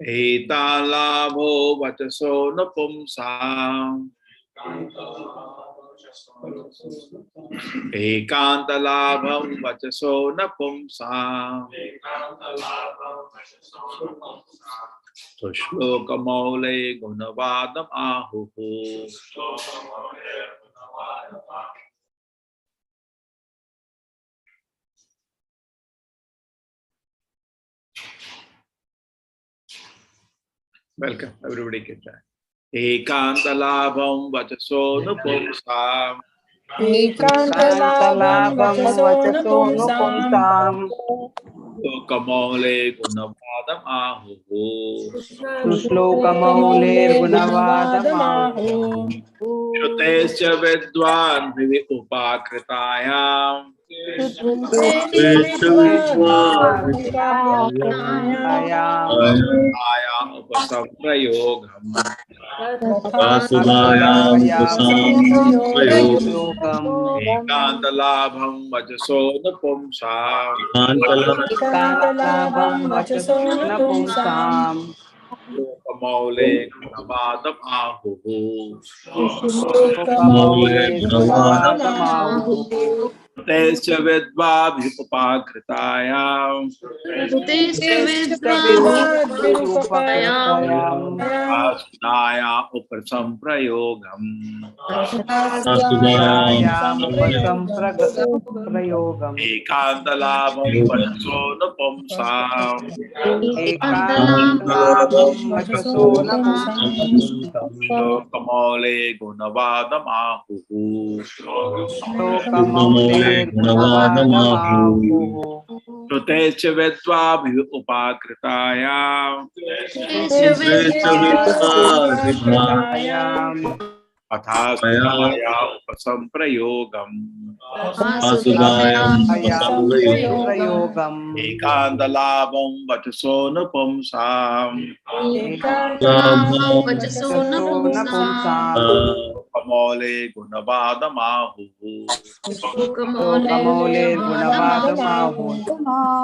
एतालाभो वचसो न पुंसाम् एकांतलाभं वचसो न पुंसाम् श्लोकमौले गुणवादम् आहुः Welcome, everybody can try. Ekantalaabham vachaso nu pumsam. Ekantalaabham vachaso nu pumsam. Shlokamole gunavadam ahuhu. Shlokamole gunavadam ahuhu. Shutesya vidwan vivi upakritayam. Upasamprayogam. Ekantalabham vachaso nu pumsam. Shlokamole gunavadam ahuhu. Tesya vidva bhipapakritayam. Asudaya upasamprayogam. Ekantalabham vachaso nu pumsam. Shlokamole gunavadam ahuhu. Shutesya vidva bhipapakritayam. Athasudaya upasamprayogam. Ekandalabham vachaso nu pumsam. Shlokamole gunavadam ahuhu.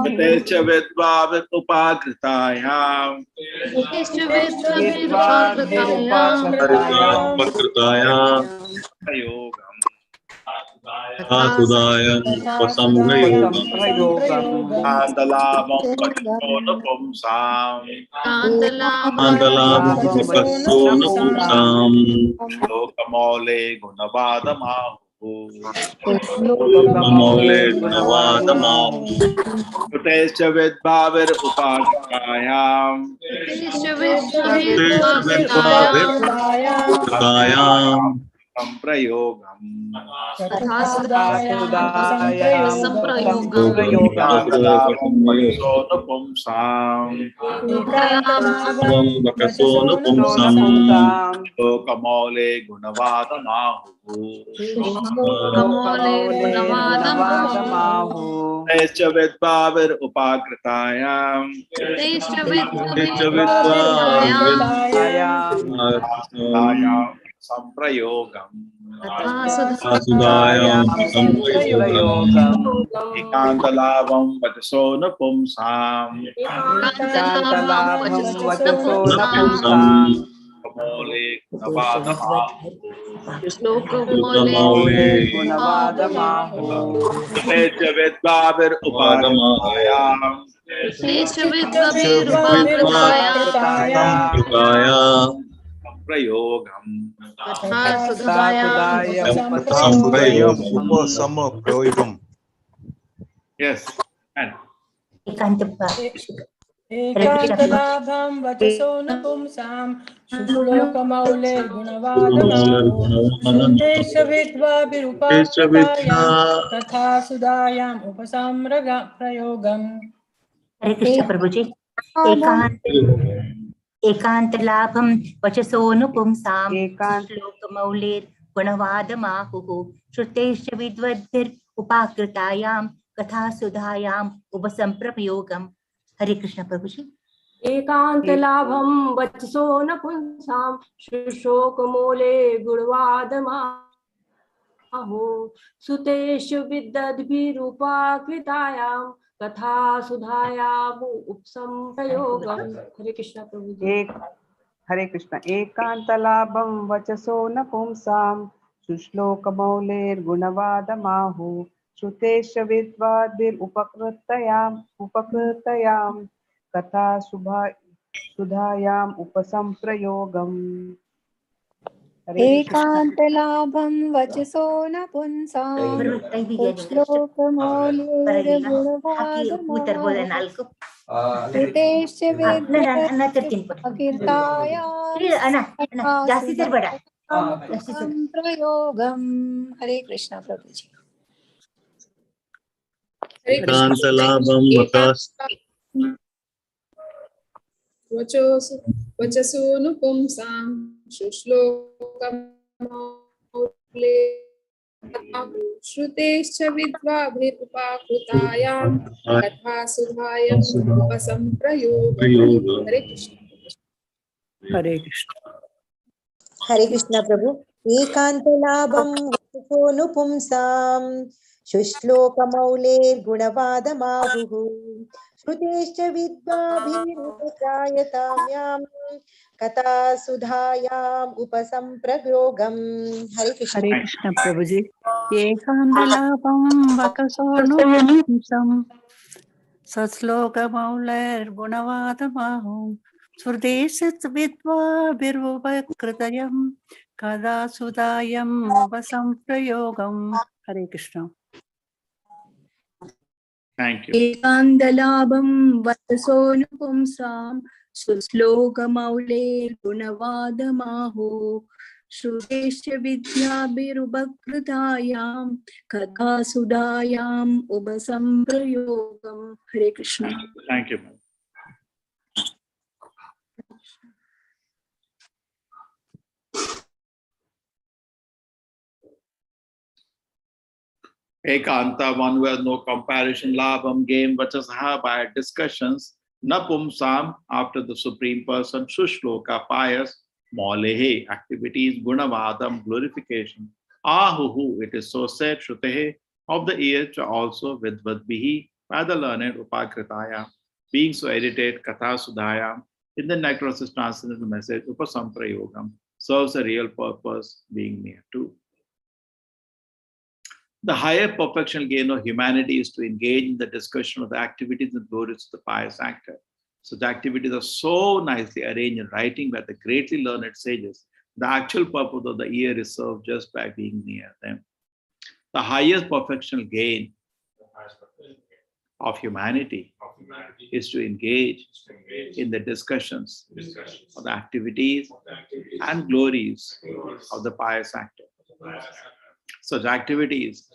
Shutesya vidva bhipapakritayam. Prayogam. Asudayam upasamprayogam. Ekandalabham vachaso nu pumsam. Ekantalaabham vachaso nu pumsam. Shlokamole gunavadam ahuhu. Shlokamole gunavadam ahuhu. Shutesya vidva bhipapakritayam. Samprayogam. Ekandalabham vachaso nu pumsam. vachaso nu pumsam. Shlokamole gunavadam ahuhu. Tesya vidva bhipapakritayam. Samprayogam. Asudayam samprayogam. Ekandalabham vachaso nu pumsam. Shlokamole gunavadam ahuhu. Shlokamole gunavadam ahuhu. Tesya vidva bhipapakritayam. Samprayogam. Samprayogam. Yes. And Ekantalaabham vachaso nu pumsam. Shlokamole gunavadam ahuhu. Shutesya vidva bhipapakritayam. Tatha sudayam upasamprayogam. Hare Krishna Prabhuji. Ekantalaabham vachaso nu pumsam. Shlokamaulir gunavadam ahuhu. Shrutesya vidvadhir upakritayam. Katha sudhayam upasamprayogam. Hare Krishna Prabhuji. एकान्तलाभं वचसो न पुंसां शुशोकमूले गुणवादमाहो सुतेषु विदद्भिरूपाकृतायां कथा सुधायाम् उपसंप्रयोगम्। हरे कृष्णा प्रभु जी। हरे कृष्ण। एकान्तलाभं वचसो न पुंसां शुश्लोकमौलेर्गुणवादमाहु श्रुतेश्च विद्वाद्भिरुपकृतयाम् कथा सुधायाम् उपसंप्रयोगम्। एकान्तलाभं वचसो न पुंसां श्लोकमौलिर्गुणवादमाहु श्रुतेश्च विद्वाद्भिरुपकृतायां प्रयोगम्। हरे कृष्ण प्रभु जी। एकान्तलाभं वचसोनुपुंसां शुश्लोकमौले श्रुतेश्च विद्वाभिरुपाकृतायां कथा सुधायाम् उपसंप्रयोगम्। हरे कृष्ण। हरे कृष्ण। हरे कृष्ण प्रभु। एकान्तलाभं वचसोनुपुंसां शुश्लोकमौलेर्गुणवादमाहुः श्रुतेश्च विद्वाभिरुपजायताम्यां कथा सुधायाम् उपसंप्रयोगम्। हरे कृष्ण। हरे कृष्ण प्रभु जी। एकान्तलाभं वचसोनुपुंसां सश्लोकमौलेर्गुणवादमाहु श्रुतेश्च विद्वाभिरुपकृतयम् कदा सुधायम् उपसंप्रयोगम्। हरे Krishna. Thank you. एकान्तलाभं वचसो न पुंसां शुश्लोकमौलेर्गुणवादमाहो श्रुतेश्च विद्याभिरुपकृतायां कथा सुधायाम् उपसंप्रयोगम्। हरे Krishna. Thank you. Ekanta, one who has no comparison, labham, gain, vachasaha, by discussions, napumsam, after the Supreme Person, sushloka, pious, molehe, activities, gunavadam, glorification, ahuhu, it is so said, shrutehe, of the ear, also vidvadbihi, by the learned, upakritaya, being so edited, katha sudhaya, in the necrosis transcendental message, upasamprayogam, serves a real purpose, being near to. The higher perfectional gain of humanity is to engage in the discussion of the activities and glories of the pious actor. Such activities are so nicely arranged in writing by the greatly learned sages. The actual purpose of the ear is served just by being near them. The highest perfectional gain of humanity is to engage in the discussions of the activities and glories of the pious actor. Such activities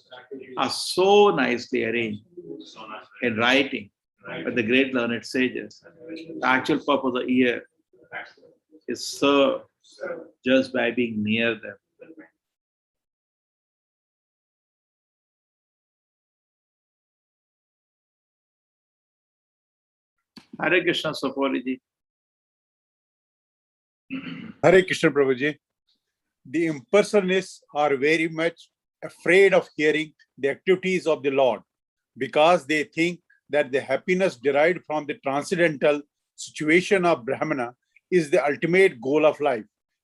are so nicely arranged in writing by the great learned sages. The actual purpose of the ear is served just by being near them. Hare Krishna, Saporiji. Hare Krishna Prabhuji. The impersonalists are very much afraid of hearing the activities of the Lord because they think that the happiness derived from the transcendental situation of Brahmana is the ultimate goal of life.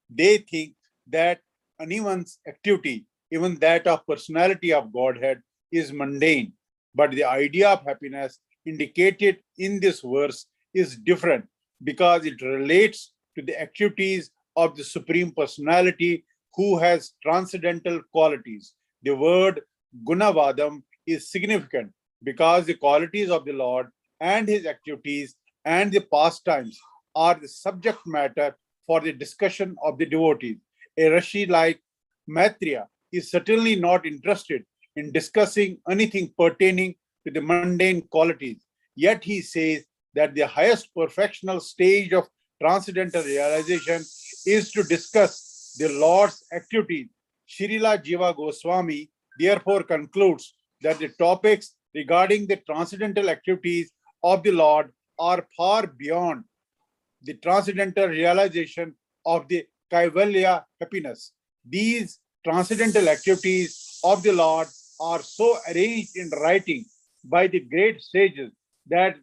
They think that anyone's activity, even that of personality of Godhead, is mundane. But the idea of happiness indicated in this verse is different because it relates to the activities of the Supreme Personality who has transcendental qualities. The word Gunavadam is significant because the qualities of the Lord and his activities and the pastimes are the subject matter for the discussion of the devotees. A Rishi like Maitreya is certainly not interested in discussing anything pertaining to the mundane qualities. Yet he says that the highest perfectional stage of transcendental realization is to discuss the Lord's activities. Srila Jiva Goswami therefore concludes that the topics regarding the transcendental activities of the Lord are far beyond the transcendental realization of the Kaivalya happiness. These transcendental activities of the Lord are so arranged in writing by the great sages that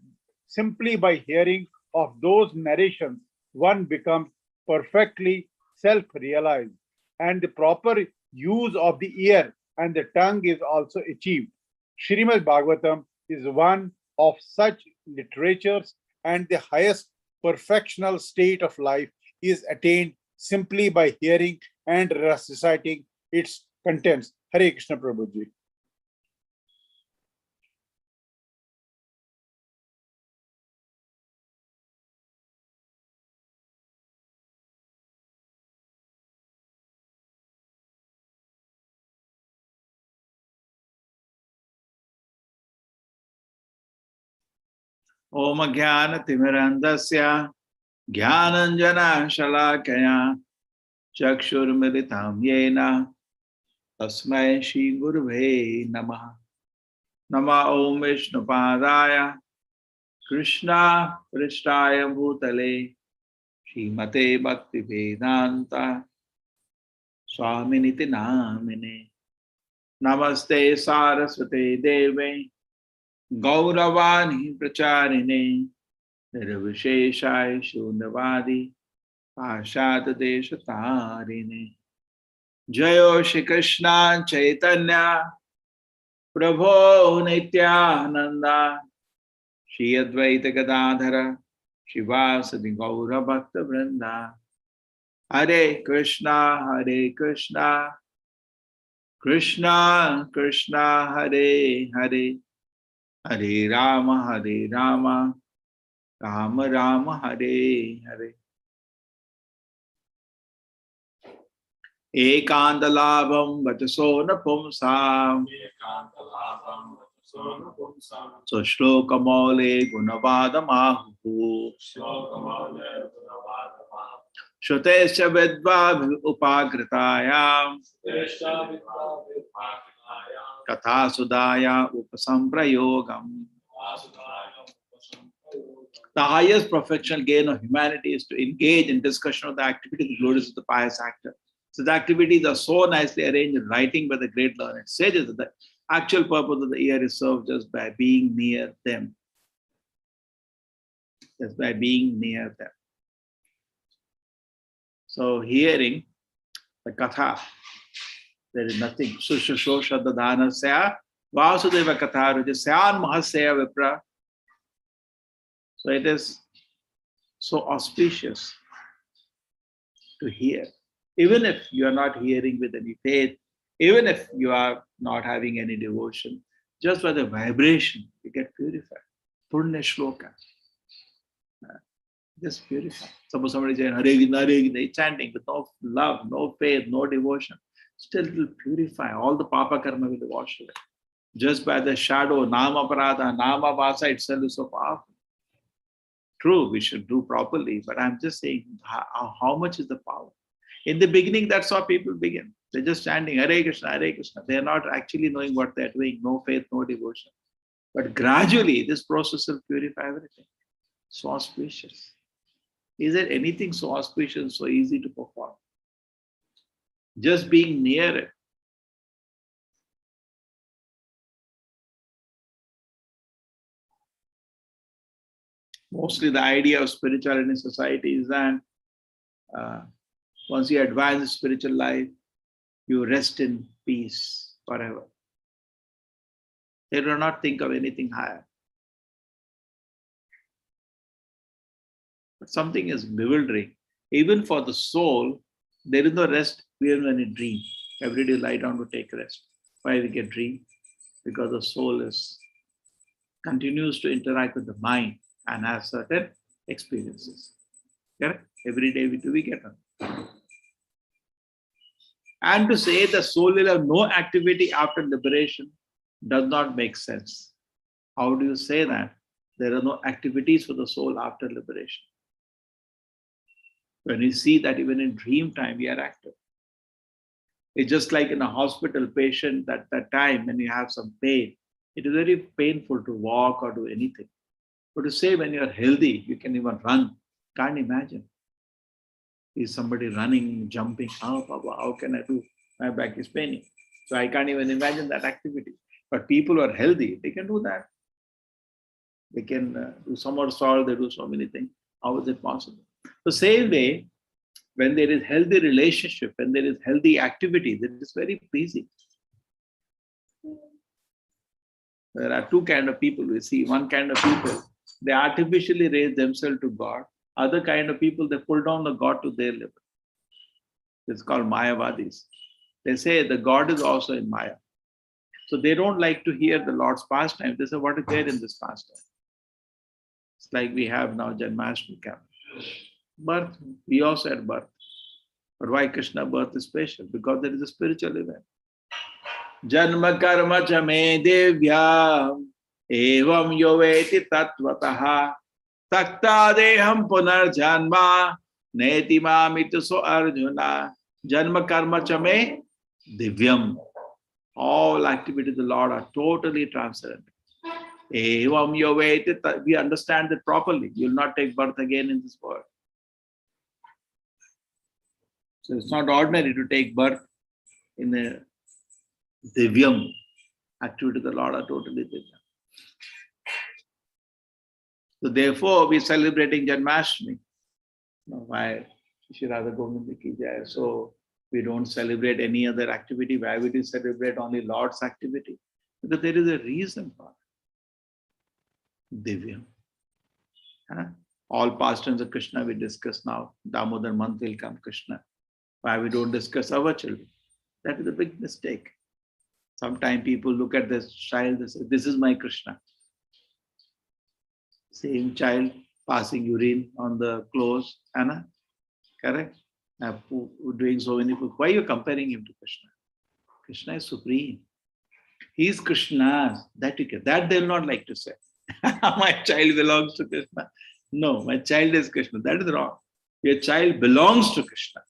simply by hearing of those narrations, one becomes perfectly self-realized, and the proper use of the ear and the tongue is also achieved. Srimad Bhagavatam is one of such literatures, and the highest perfectional state of life is attained simply by hearing and reciting its contents. Hare Krishna Prabhuji. Om Jnana Timirandasya Jnananjana Shalakaya Chakshurmilitam Yena Tasmai Shri Gurave Namaha. Nama Om Vishnu Padaya Krishna Prishtaya Bhutale Srimate Bhakti Vedanta Swaminiti Namine. Namaste Saraswate Deve Gauravani Pracharine Nirvisheshai Shunavadi Pashad Deshatarine. Jayo Shri Krishna Chaitanya Prabho Nityananda Shri Advaita Gadadhara Shivasadi Gaura Bhakta Vrinda. Hare Krishna Krishna Krishna Hare Hare Hare Rama Rama Rama Hare Hare. Ekandalabham vachaso napumsam so shlokamole gunavadamahu Shutescha vidva upagritayam Katha Sudaya Upasamprayogam. The highest professional gain of humanity is to engage in discussion of the activity, the glories of the pious actor. So the activities are so nicely arranged in writing by the great learned sages that the actual purpose of the ear is served just by being near them. Just by being near them. So hearing the katha, there is nothing. Sushashosha dadhanasya vasudeva katha rujasyan mahasya vipra. So it is so auspicious to hear. Even if you are not hearing with any faith, even if you are not having any devotion, just by the vibration, you get purified. Purna shloka. Just purify. Suppose somebody is saying Hare Krishna, chanting with no love, no faith, no devotion. Still it will purify. All the papa karma will wash away. Just by the shadow, nama parada, nama vasa itself is so powerful. True, we should do properly, but I'm just saying how much is the power? In the beginning, that's how people begin. They're just chanting Hare Krishna, Hare Krishna. They're not actually knowing what they're doing, no faith, no devotion. But gradually, this process will purify everything. So auspicious. Is there anything so auspicious, so easy to perform? Just being near it. Mostly the idea of spirituality in society is that once you advance in spiritual life, you rest in peace forever. They do not think of anything higher. But something is bewildering. Even for the soul, there is no rest even when you dream. Every day lie down to take rest. Why we get dream? Because the soul continues to interact with the mind and has certain experiences. Correct? Every day we get them. And to say the soul will have no activity after liberation does not make sense. How do you say that? There are no activities for the soul after liberation. When we see that even in dream time, we are active. It's just like in a hospital patient at that time when you have some pain, it is very painful to walk or do anything. But to say when you're healthy, you can even run, Can't imagine. Is somebody running, jumping? How can I do? My back is paining. So I can't even imagine that activity. But people who are healthy, they can do that. They can do somersault, they do so many things. How is it possible? The same way, when there is healthy relationship, when there is healthy activity, that is very pleasing. There are two kinds of people we see. One kind of people, they artificially raise themselves to God. Other kind of people, they pull down the God to their level. It's called Mayavadis. They say the God is also in Maya. So they don't like to hear the Lord's pastime. They say, what is there in this pastime? It's like we have now Janmashtami camp. Birth, we also had birth. But why Krishna birth is special? Because there is a spiritual event. Janma karma cha me devya evam yoveti tattvataha takta deham punar janma neti mamitu so arjuna. Janma karma cha me divyam. All activities of the Lord are totally transcendent. Evam yoveti, we understand it properly. You will not take birth again in this world. So it's not ordinary to take birth in a divyam. Activity of the Lord are totally divyam. So therefore, we're celebrating Janmashtami. Why? Shri Radha Govinda ki jai. So we don't celebrate any other activity. Why would we celebrate only Lord's activity? Because there is a reason for it. Divyam. All pastimes of Krishna we discuss now. Damodar month will come, Krishna. Why we don't discuss our children? That is a big mistake. Sometimes people look at this child and say, this is my Krishna. Same child passing urine on the clothes, Anna, correct? Doing so many things. Why are you comparing him to Krishna? Krishna is supreme. He is Krishna's. That they will not like to say. My child belongs to Krishna. No, my child is Krishna. That is wrong. Your child belongs to Krishna.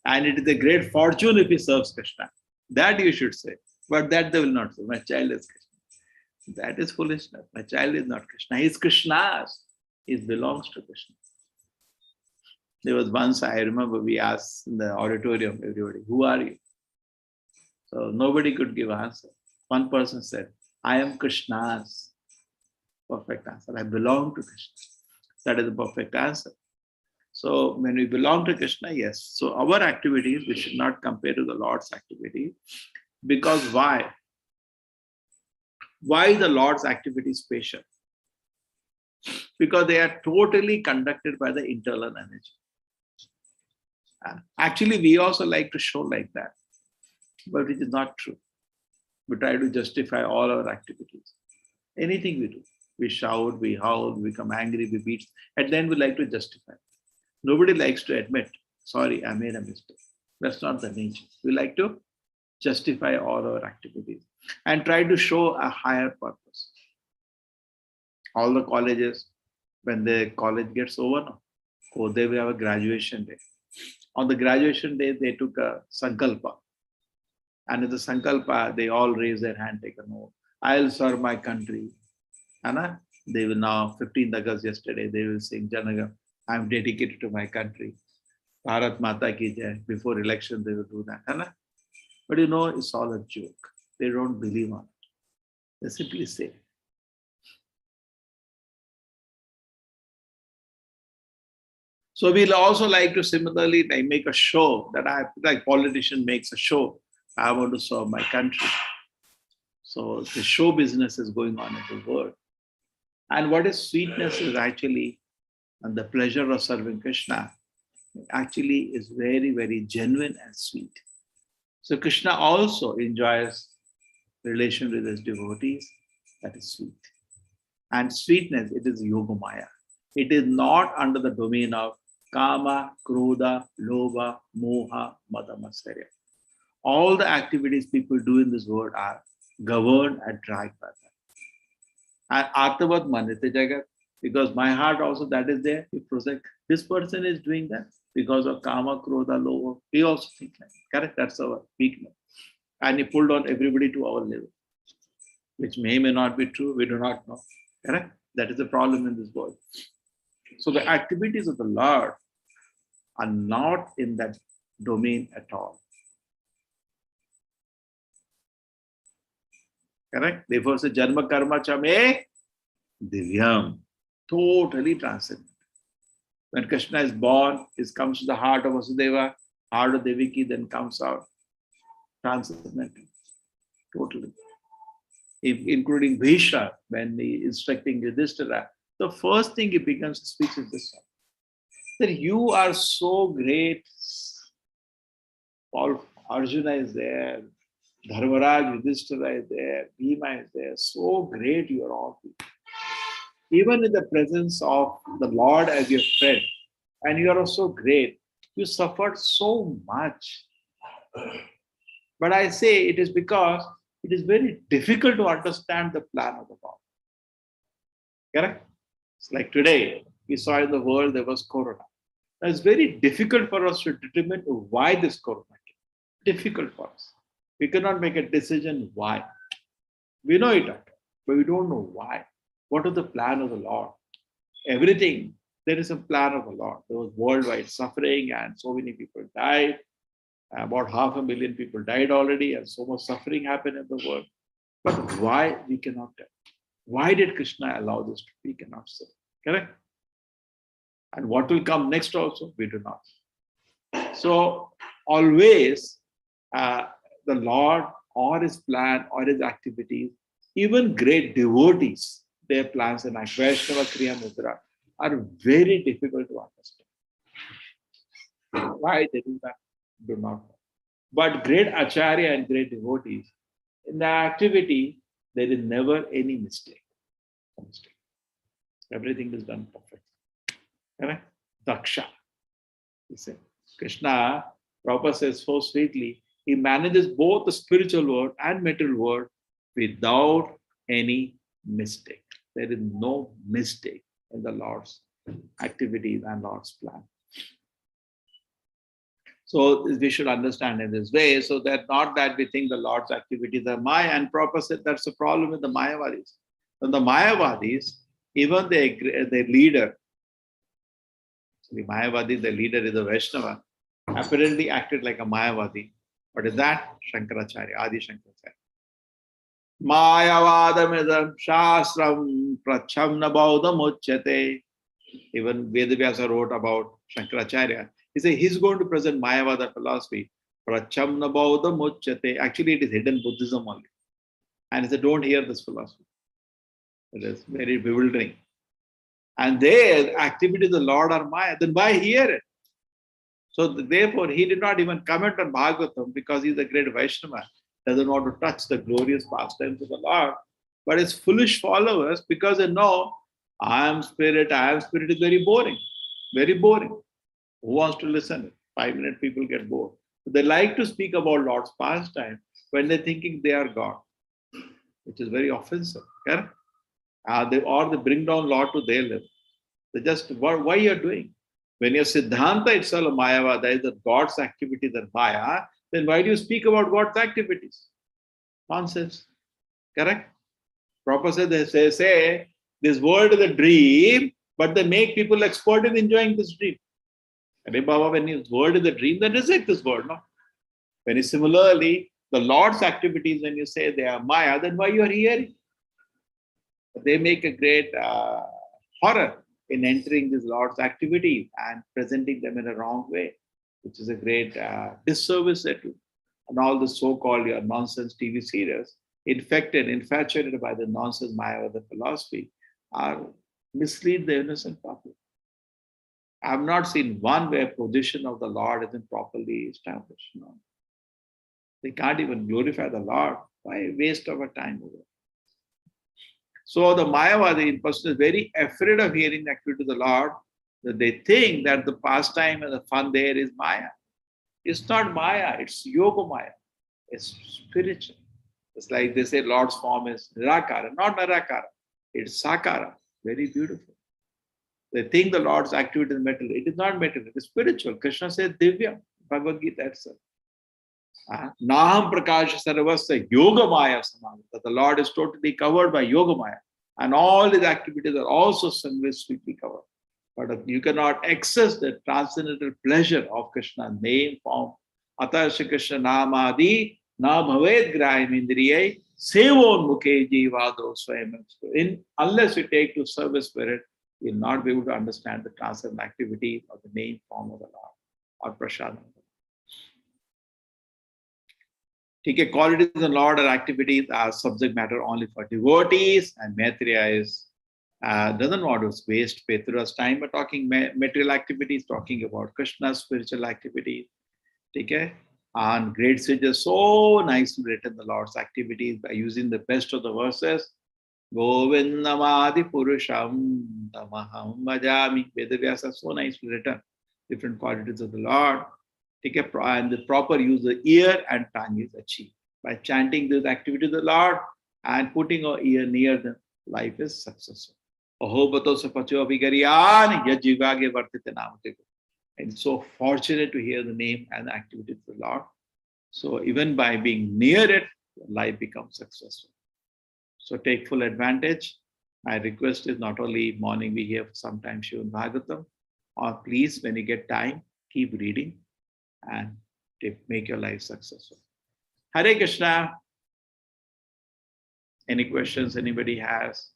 And it is a great fortune if he serves Krishna. That you should say. But that they will not say. My child is Krishna. That is foolishness. My child is not Krishna. He is Krishna's. He belongs to Krishna. There was once, I remember, we asked in the auditorium, everybody, who are you? So nobody could give an answer. One person said, I am Krishna's. Perfect answer. I belong to Krishna. That is the perfect answer. So when we belong to Krishna, yes. So our activities, we should not compare to the Lord's activity. Because why? Why the Lord's activity is special? Because they are totally conducted by the internal energy. Actually, we also like to show like that. But it is not true. We try to justify all our activities. Anything we do. We shout, we howl, we become angry, we beat. And then we like to justify. Nobody likes to admit, sorry, I made a mistake. That's not the nature. We like to justify all our activities and try to show a higher purpose. All the colleges, when the college gets over now, they will have a graduation day. On the graduation day, they took a sankalpa. And in the sankalpa, they all raise their hand, take a note. I'll serve my country. Anna, they will now, 15th August yesterday, they will sing Janaga. I'm dedicated to my country. Bharat Mata ki jai. Before election, they will do that. Anna? But you know, it's all a joke. They don't believe on it. They simply say. So we'll also like to similarly make a show that like politician makes a show. I want to serve my country. So the show business is going on in the world. And what is sweetness is actually, and the pleasure of serving Krishna actually is very, very genuine and sweet. So Krishna also enjoys relation with his devotees. That is sweet. And sweetness, it is yogamaya. It is not under the domain of kama, krodha, lobha, moha, mada, matsarya. All the activities people do in this world are governed and dragged by that. And Atavad Manite Jagat, because my heart also that is there, you project, this person is doing that because of kama, krodha, lobha. We also think like that. Correct? That's our weakness. And he pulled on everybody to our level, which may not be true, we do not know. Correct? That is the problem in this world. So the activities of the Lord are not in that domain at all. Correct? Therefore, say Janma Karma Chame Divyam. Totally transcendent. When Krishna is born, it comes to the heart of Vasudeva, heart of Devaki, then comes out. Transcendental. Totally. Including Bhishma, when he is instructing Yudhishthira, the first thing he begins to speak is this one. That you are so great. All Arjuna is there, Dharmaraj, Yudhishthira is there, Bhima is there. So great you are all. Even in the presence of the Lord as your friend, and you are so great, you suffered so much. But I say it is because it is very difficult to understand the plan of the Lord. Correct? It's like today, we saw in the world there was corona. Now it's very difficult for us to determine why this corona came. Difficult for us. We cannot make a decision why. We know it, but we don't know why. What is the plan of the Lord? Everything, there is a plan of the Lord. There was worldwide suffering and so many people died. About 500,000 people died already and so much suffering happened in the world. But why, we cannot tell. Why did Krishna allow this to be? We cannot say. Correct? And what will come next also, we do not. So always the Lord or his plan or his activities, even great devotees, their plans and Vaishnava Kriya Mudra are very difficult to understand. Why they do that? Do not know. But great Acharya and great devotees, in the activity, there is never any mistake. Everything is done perfectly. Correct? Daksha. He said, Krishna, Prabhupada says so sweetly, he manages both the spiritual world and material world without any mistake. There is no mistake in the Lord's activities and Lord's plan. So we should understand in this way, so that not that we think the Lord's activities are Maya, and Prabhupada said that's the problem with the Mayavadis. And the Mayavadis, even their leader, the Mayavadi, the leader is a Vaishnava, apparently acted like a Mayavadi. What is that? Shankaracharya, Adi Shankaracharya. Mayavadamidam Shastram Prachamna Baudam Uchyate. Even Vedavyasa wrote about Shankaracharya. He said he's going to present Mayavada philosophy. Prachamna Baudam Uchyate. Actually, it is hidden Buddhism only. And he said, don't hear this philosophy. It is very bewildering. And their activities of the Lord are Maya. Then why hear it? So therefore, he did not even comment on Bhagavatam because he's a great Vaishnava. Doesn't want to touch the glorious pastimes of the Lord. But his foolish followers, because they know, I am spirit is very boring. Very boring. Who wants to listen? 5 minute people get bored. They like to speak about Lord's pastime when they're thinking they are God, which is very offensive. Correct? They bring down Lord to their level. They just, why you're doing? When your Siddhanta itself, Mayavada, is that God's activities are Maya, then why do you speak about God's activities? Nonsense. Correct? Prabhupada said, they say, this world is a dream, but they make people expert in enjoying this dream. And Baba, when his world is a dream, then reject this world, no? When you similarly, the Lord's activities, when you say they are Maya, then why you are hearing? They make a great horror in entering this Lord's activities and presenting them in a wrong way, which is a great disservice to. And all the so-called nonsense TV serials, infatuated by the nonsense Mayavada philosophy, are mislead the innocent public. I have not seen one where position of the Lord isn't properly established. No. They can't even glorify the Lord. Why waste our time over? So the Mayavadi person is very afraid of hearing the activity of the Lord, that they think that the pastime and the fun there is Maya. It's not Maya, it's Yoga Maya. It's spiritual. It's like they say Lord's form is Nirakara, not Nirakara. It's Sakara, very beautiful. They think the Lord's activity is material. It is not material, it is spiritual. Krishna says Divya, Bhagavad Gita itself. Naham Prakasha Sarvasya Yoga Maya Samana. That the Lord is totally covered by Yoga Maya. And all his activities are also similarly covered. But you cannot access the transcendental pleasure of Krishna name, form. Atasya Krishna namadi na bhaved grahim indriyai sevon mukhe jivado swayam. Unless you take to service spirit, you will not be able to understand the transcendental activity of the name, form of the Lord or Prasad. Okay, qualities of the Lord or activities are subject matter only for devotees, and Maitreya doesn't want to waste Petra's time by talking material activities, talking about Krishna's spiritual activities. Okay, and great sages so nicely written the Lord's activities by using the best of the verses. Govindamadi Purusham Tamaham Bhajami. Vedavyasa so nicely written different qualities of the Lord. And the proper use of ear and tongue is achieved. By chanting this activity of the Lord and putting our ear near them, life is successful. And so fortunate to hear the name and the activity of the Lord. So even by being near it, life becomes successful. So take full advantage. My request is not only morning we hear sometimes Srimad Bhagavatam, or please when you get time, keep reading and make your life successful. Hare Krishna. Any questions anybody has?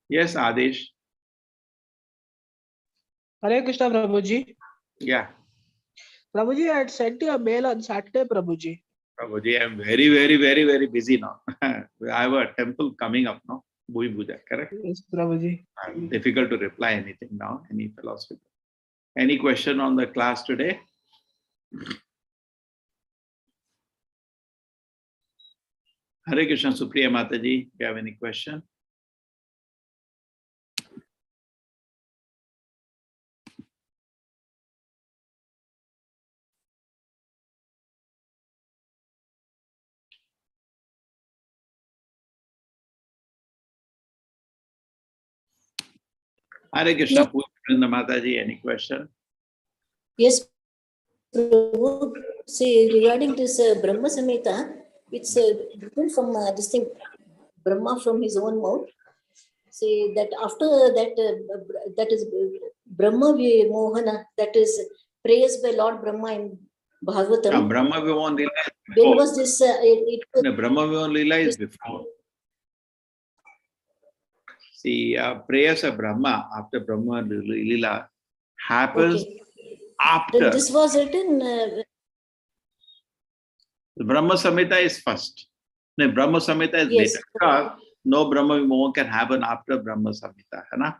Yes, Adish. Hare Krishna, Prabhuji. Yeah. Prabhuji, I had sent you a mail on Saturday, Prabhuji. Prabhuji, I'm very, very, very, very busy now. I have a temple coming up now. Bhuj Puja, correct? Yes, Prabhuji. Difficult to reply anything now, any philosophy. Any question on the class today? Hare Krishna, Supriya Mataji, do you have any question? Hare Krishna, No. Pujya Mataji, any question? Yes, Prabhu. See, regarding this Brahma Samhita, it's different from this thing, Brahma from his own mouth. See, that after that, that is Brahma Mohana, that is praised by Lord Brahma in Bhagavatam. No, Brahma Vivan Lila is When before. was this? No, Brahma Vivan Lila is before. See, prayers of Brahma after Brahma Lila happens after. This was written. The Brahma Samhita is first. No, Brahma Samhita is later. Because no Brahma Vimohan can happen after Brahma Samhita. Hai?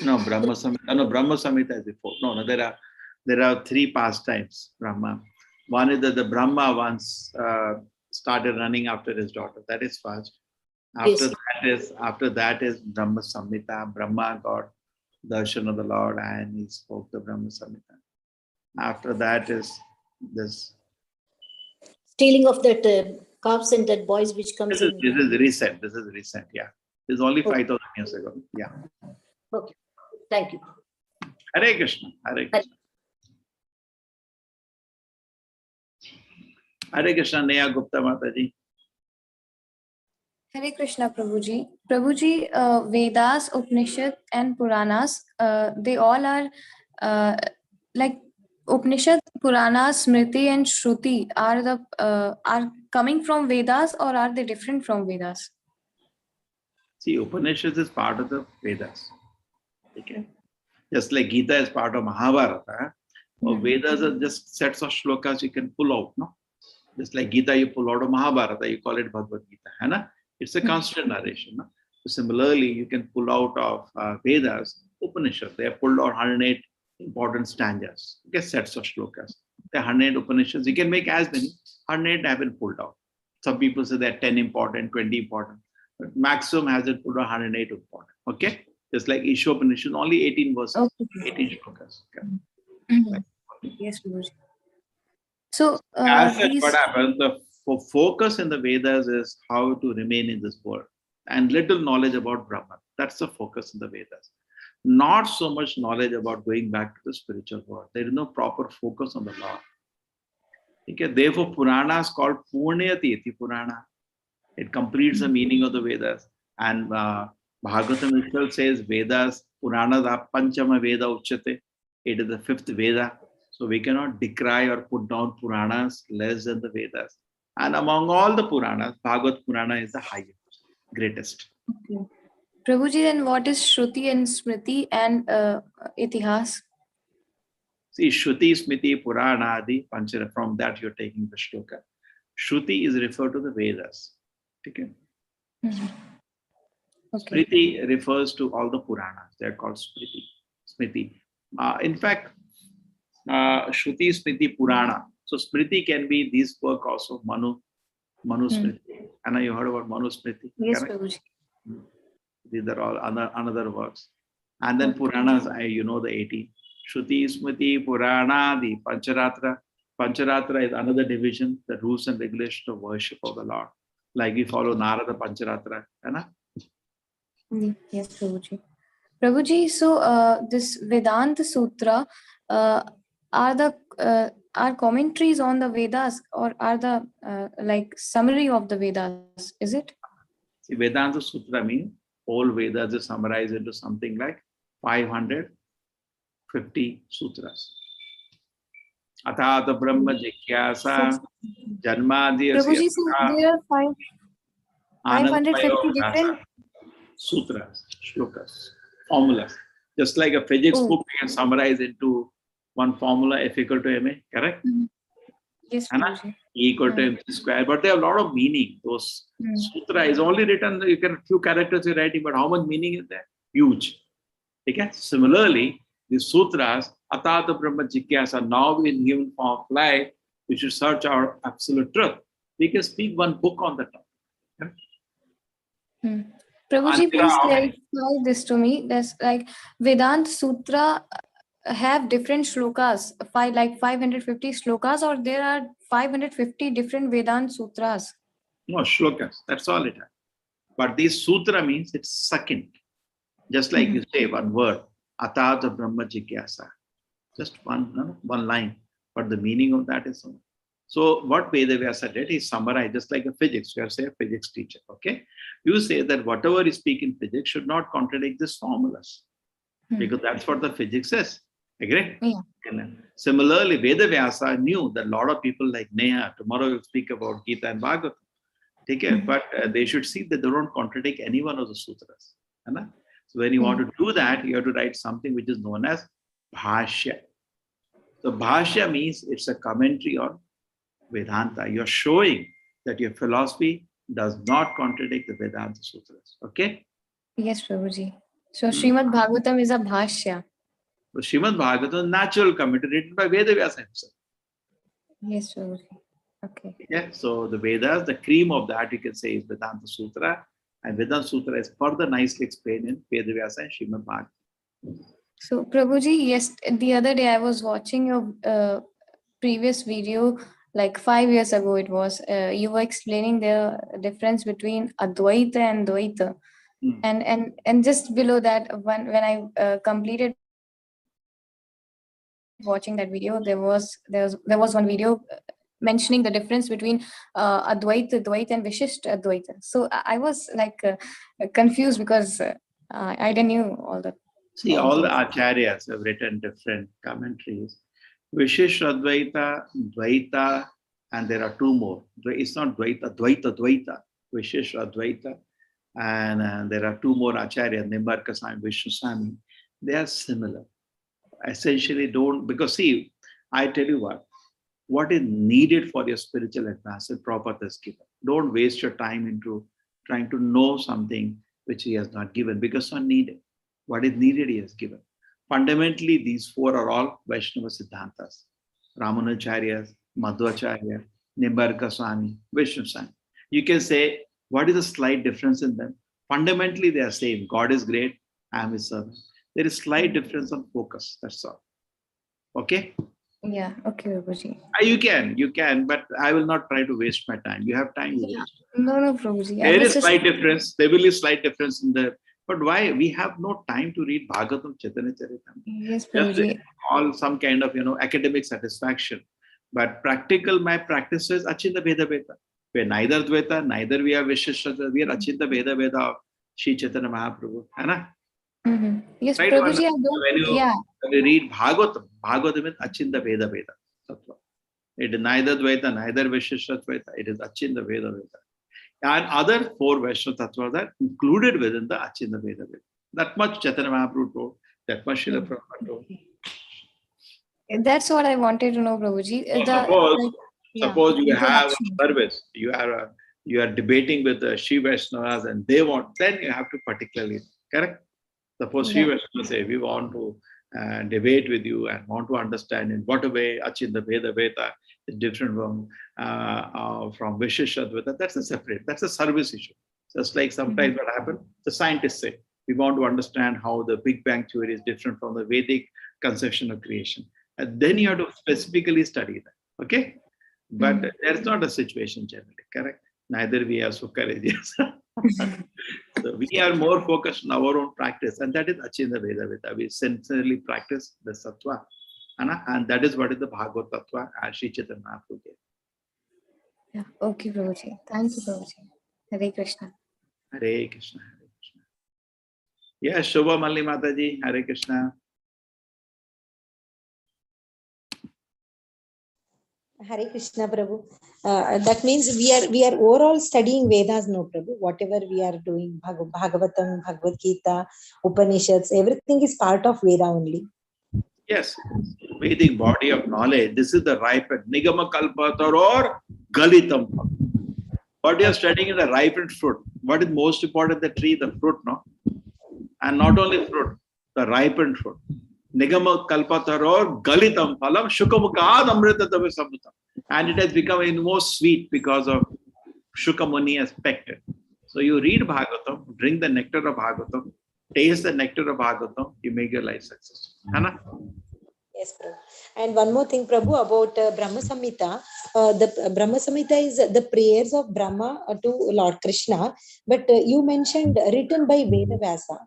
No, Brahma Samhita. No, Brahma Samhita is before. No, there are three pastimes. Brahma. One is that the Brahma once started running after his daughter. That is first. After that is Brahma Samhita. Brahma got darshan of the Lord and he spoke the Brahma Samhita. After that is this Stealing of that calves and that boys which comes this is recent. This is recent, yeah. This is only 5,000 years ago. Yeah. Okay. Thank you. Hare Krishna. Hare Krishna. Hare Krishna, Neha Gupta Mataji. Hare Krishna, Prabhuji. Prabhuji, Vedas, Upanishad, and Puranas, they all are like Upanishad, Puranas, Smriti, and Shruti are coming from Vedas, or are they different from Vedas? See, Upanishad is part of the Vedas. Okay. Just like Gita is part of Mahabharata. Vedas are just sets of shlokas you can pull out, no? Just like Gita, you pull out of Mahabharata, you call it Bhagavad Gita. Hai na? It's a constant narration. No? So similarly, you can pull out of Vedas, Upanishad. They are pulled out 108 important stanzas, okay, sets of shlokas. There are 108 Upanishads. You can make as many. 108 have been pulled out. Some people say there are 10 important, 20 important. But maximum has it pulled out 108 important. Okay? Just like Isha Upanishad, only 18 verses, okay. 18 shlokas. Okay? Yes, Prabhuji. So, what happens? The focus in the Vedas is how to remain in this world and little knowledge about Brahman. That's the focus in the Vedas. Not so much knowledge about going back to the spiritual world. There is no proper focus on the Lord. Okay? Therefore, Purana is called Purnayati Purana. It completes the meaning of the Vedas. And Bhagavatam itself says Vedas, Puranas are Panchama Veda Uchate. It is the fifth Veda. So we cannot decry or put down Puranas less than the Vedas. And among all the Puranas, Bhagavad Purana is the highest, greatest. Okay. Prabhuji, then what is Shruti and Smriti and Itihas? See, Shruti, Smriti, Purana, Adi, Panchara, from that you're taking the shloka. Shruti is referred to the Vedas. Okay. Mhm. Okay. Smriti refers to all the Puranas. They're called Smriti. In fact, Shruti, Smriti, Purana. So Smriti can be this work also, Manu Smriti. Anna, you heard about Manu Smriti? Yes, correct? Prabhuji. These are all another works. And then Okay. Puranas, you know the 18. Shruti, Smriti, Purana, the Pancharatra. Pancharatra is another division, the rules and regulations of worship of the Lord. Like we follow Narada Pancharatra. Anna? Yes, Prabhuji. Prabhuji, so this Vedanta Sutra are commentaries on the Vedas, or are the like summary of the Vedas? Is it? See, Vedanta Sutra means all Vedas is summarized into something like 550 sutras. Atata Brahma Jikyasa Janmadhyasya Prabhuji, so there are 550 different sutras, shlokas, formulas. Just like a physics book, we can summarize into one formula, F equal to ma, correct? Yes, Anna? Prabhuji. E equal to mc square, but they have a lot of meaning. Those sutra is only written, you can few characters you're writing, but how much meaning is there? Huge. Okay? Similarly, the sutras, Atata Brahma Jikyasa, now in given form of life, we should search our absolute truth. We can speak one book on the topic. Prabhuji, please clarify this to me. There's like Vedanta Sutra have different shlokas, 550 shlokas, or there are 550 different Vedanta Sutras? No, shlokas, that's all it has. But this sutra means it's second. Just like you say one word, Atata Brahma Jigyasa. Just one line. But the meaning of that is so. So what Vedavyasa did, he summarized, just like a physics. You are say a physics teacher, okay? You say that whatever you speak in physics should not contradict these formulas. Because that's what the physics says. Agree? Yeah. And similarly, Vedavyasa knew that a lot of people like Neha, tomorrow we'll speak about Gita and Bhagavatam. Take care, but they should see that they don't contradict any one of the sutras. Right? So when you want to do that, you have to write something which is known as Bhashya. So Bhashya means it's a commentary on Vedanta. You're showing that your philosophy does not contradict the Vedanta sutras. Okay? Yes, Prabhuji. So Srimad Bhagavatam is a Bhashya. So Srimad Bhagavatam, natural commentary written by Vedavyasa himself. Yes, Prabhuji. Okay. Yeah, so the Vedas, the cream of that you can say is Vedanta Sutra, and Vedanta Sutra is further nicely explained in Vedavyasa and Srimad Bhagavatam. So Prabhuji, yes, the other day I was watching your previous video, like 5 years ago it was, you were explaining the difference between Advaita and Dvaita. And just below that, when I completed watching that video, there was one video mentioning the difference between Advaita, Dvaita, and Vishishta Advaita. So I was like confused because I didn't know all that. See, all the acharyas have written different commentaries. Vishishta Advaita, Dvaita, and there are two more. It's not Dvaita, Dvaita, Vishishta Advaita. And there are two more acharyas, Nimbarka Swami, Vishnu Swami. They are similar. Essentially because see, I tell you what is needed for your spiritual advancement, Prabhupada has given. Don't waste your time into trying to know something which he has not given, because it's not needed. What is needed, he has given. Fundamentally, these four are all Vaishnava Siddhantas. Ramanujacharyas, Madhvacharya, Nimbarka Swami, Vishnu Swami. You can say, what is the slight difference in them? Fundamentally, they are same. God is great, I am his servant. There is slight difference on focus, that's all. Okay? Yeah, okay, Prabhuji. You can, but I will not try to waste my time. You have time. Yeah. No, Prabhuji. There is slight difference. There will be slight difference in the. But why? We have no time to read Bhagavatam, Chaitanya Charitamrita. Yes, Prabhuji. All some kind of academic satisfaction. But practical, my practice is Achinda Veda Veda. We are neither Dvaita, neither we are Vishishta. We are Achinta Veda Veda of Sri Chaitanya Mahaprabhu. Hai Yes, Right? Prabhuji, I don't. When you read Bhagavatam, Bhagavatam is Achinta Veda Veda. Tattva. It is neither Dvaita, neither Vishishta Dvaita. It is Achinta Veda Veda. And other 4 Vaishnava Tattvas are included within the Achinta Veda Veda. That much Chaitanya Mahaprabhu told, that much Srila Prabhupada told. That's what I wanted to know, Prabhuji. Suppose you have a service, you are debating with the Shiva Vaishnavas and they want, then you have to particularly, correct? Suppose Shiva Vaishnavas say, we want to debate with you and want to understand in what way Achinta Veda Veda is different from Vishishta Dvaita. That's a separate, that's a service issue. Just like sometimes what happens, the scientists say, we want to understand how the Big Bang theory is different from the Vedic conception of creation. And then you have to specifically study that, okay? But there's not a situation generally, correct? Neither we are Sukharejias. So we are more focused on our own practice, and that is Achinta Veda Veda. We sincerely practice the Sattva, and that is what is the Bhagavad Tattva as Sri Chaitanya Mahaprabhu gave. Yeah. Okay, Prabhuji. Thank you, Prabhuji. Hare Krishna. Hare Krishna. Hare Krishna. Yes, Shobha Malli Mataji. Hare Krishna. Hare Krishna, Prabhu. That means we are overall studying Vedas, no, Prabhu. Whatever we are doing, Bhagavatam, Bhagavad Gita, Upanishads, everything is part of Veda only. Yes, Vedic body of knowledge. This is the ripened Nigama Kalpatar or Galitam. What you are studying is the ripened fruit. What is most important? The tree, the fruit, no? And not only fruit, the ripened fruit. Nigama Kalpataror Galitam Phalam Shukamukad Amrita Sambutam. And it has become most sweet because of Shukamuni aspect. So you read Bhagavatam, drink the nectar of Bhagavatam, taste the nectar of Bhagavatam, you make your life successful. Anna? Yes, Prabhu. And one more thing, Prabhu, about Brahma Samhita. The Brahma Samhita is the prayers of Brahma to Lord Krishna. But you mentioned written by Veda Vyasa.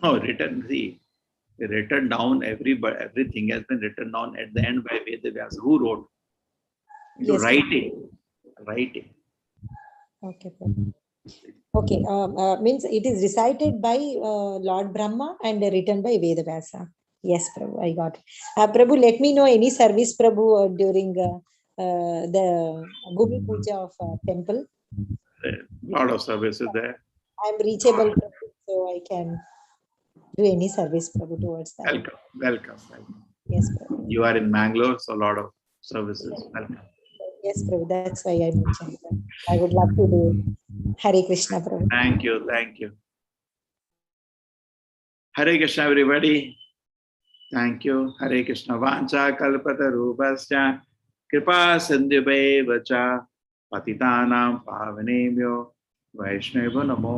No, written down, everything has been written down at the end by Veda Vyasa. Who wrote? Yes, Writing. Okay, Prabhu. Okay, means it is recited by Lord Brahma and written by Veda Vyasa. Yes, Prabhu, I got it. Prabhu, let me know any service, Prabhu, during the Bhumi Puja of temple. A lot of services there. I am reachable, Prabhu, so I can do any service, Prabhu, towards that. Welcome. Yes, Prabhu. You are in Mangalore, so a lot of services. Welcome. Yes, Prabhu, that's why I mentioned that. I would love to do Hare Krishna, Prabhu. Thank you. Hare Krishna, everybody. Thank you. Hare Krishna. Vancha kalpata rupasya kripa sindhubhe vacha patitanam pavanebhyo vaishnava namo